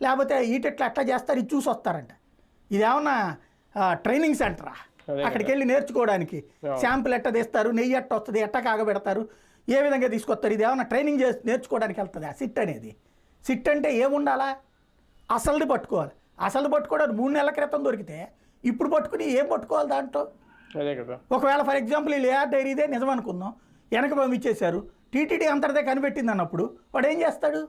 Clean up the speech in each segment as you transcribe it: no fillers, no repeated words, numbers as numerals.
లేకపోతే ఈటెట్లు ఎట్లా చేస్తారు ఇది చూసి వస్తారంట. ఇదేమన్నా ట్రైనింగ్ సెంటరా? అక్కడికి వెళ్ళి నేర్చుకోవడానికి శాంపుల్ ఎట్ట తీస్తారు, నెయ్యి ఎట్ట వస్తుంది, ఎట్ట కాగబెడతారు, ఏ విధంగా తీసుకొస్తారు, ఇది ఏమన్నా ట్రైనింగ్ చేసి నేర్చుకోవడానికి వెళ్తుంది ఆ సిట్ అనేది. సిట్ అంటే ఏముండాలా? అసలుది పట్టుకోవాలి. అసలు పట్టుకోవడానికి 3 నెలల క్రితం దొరికితే ఇప్పుడు పట్టుకుని ఏం పట్టుకోవాలి దాంట్లో? ఒకవేళ ఫర్ ఎగ్జాంపుల్ ఈ లేఆర్ డైరీదే నిజం అనుకుందాం, వెనక పంపించేశారు, టీటీడీ అంతటిదే కనిపెట్టింది అన్నప్పుడు వాడు ఏం చేస్తాడు?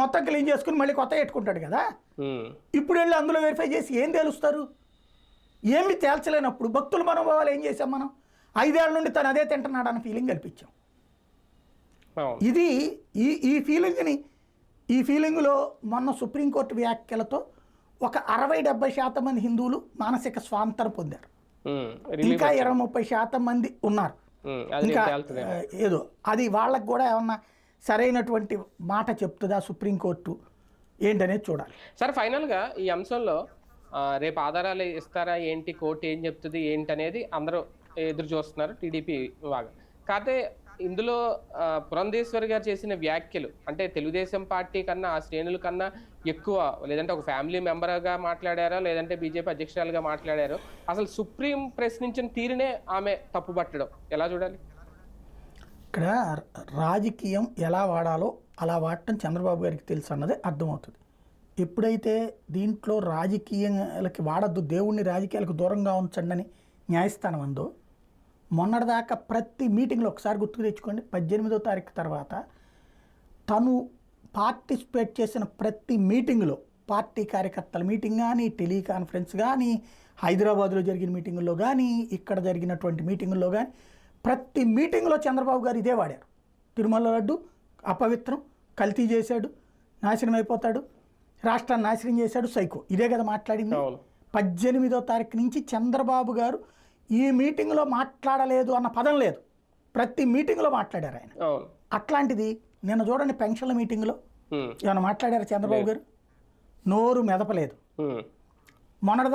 మొత్తం క్లీన్ చేసుకుని మళ్ళీ కొత్త పెట్టుకుంటాడు కదా. ఇప్పుడు వెళ్ళి అందులో వెరిఫై చేసి ఏం తేలుస్తారు? ఏమి తేల్చలేనప్పుడు భక్తుల మనోభావాలు ఏం చేసాం మనం? 5 ఏళ్ల నుండి తను అదే తింటున్నాడు అన్న ఫీలింగ్ కల్పించాం. ఇది ఈ ఫీలింగ్లో మొన్న సుప్రీంకోర్టు వ్యాఖ్యలతో ఒక 60-70% మంది హిందువులు మానసిక స్వాంతరం పొందారు. ఇంకా 20-30% మంది ఉన్నారు. ఇంకా ఏదో అది వాళ్ళకు కూడా ఏమన్నా సరైనటువంటి మాట చెప్తుందా సుప్రీంకోర్టు ఏంటనేది చూడాలి. సార్ ఫైనల్గా ఈ అంశంలో రేపు ఆధారాలు ఇస్తారా ఏంటి, కోర్టు ఏం చెప్తుంది ఏంటనేది అందరూ ఎదురు చూస్తున్నారు టీడీపీ బాగా. కాకపోతే ఇందులో పురంధేశ్వరి గారు చేసిన వ్యాఖ్యలు అంటే తెలుగుదేశం పార్టీ కన్నా ఆ శ్రేణుల కన్నా ఎక్కువ, లేదంటే ఒక ఫ్యామిలీ మెంబర్గా మాట్లాడారో లేదంటే బీజేపీ అధ్యక్షురాలుగా మాట్లాడారో, అసలు సుప్రీం ప్రశ్నించిన తీరునే ఆమె తప్పుపట్టడం ఎలా చూడాలి? ఇక్కడ రాజకీయం ఎలా వాడాలో అలా వాడటం చంద్రబాబు గారికి తెలుసు అన్నది అర్థమవుతుంది. ఎప్పుడైతే దీంట్లో రాజకీయాలకి వాడద్దు, దేవుణ్ణి రాజకీయాలకు దూరంగా ఉంచండి అని న్యాయస్థానం అందో, మొన్నటిదాకా ప్రతి మీటింగ్లో ఒకసారి గుర్తుకు తెచ్చుకోండి, 18వ తారీఖు తర్వాత తను పార్టిసిపేట్ చేసిన ప్రతి మీటింగ్లో, పార్టీ కార్యకర్తల మీటింగ్ కానీ, టెలికాన్ఫరెన్స్ కానీ, హైదరాబాద్లో జరిగిన మీటింగుల్లో కానీ, ఇక్కడ జరిగినటువంటి మీటింగుల్లో కానీ, ప్రతి మీటింగ్లో చంద్రబాబు గారు ఇదే వాడారు. తిరుమల లడ్డు అపవిత్రం, కల్తీ చేశాడు, నాశనం అయిపోతాడు, రాష్ట్రాన్ని నాశనం చేశాడు, సైకో, ఇదే కదా మాట్లాడింది. 18వ తారీఖు నుంచి చంద్రబాబు గారు ఈ మీటింగ్లో మాట్లాడలేదు అన్న పదం లేదు, ప్రతి మీటింగ్లో మాట్లాడారు ఆయన. అట్లాంటిది నిన్న చూడండి పెన్షన్ల మీటింగ్లో ఏమైనా మాట్లాడారు చంద్రబాబు గారు? నోరు మెదపలేదు. మొన్నటి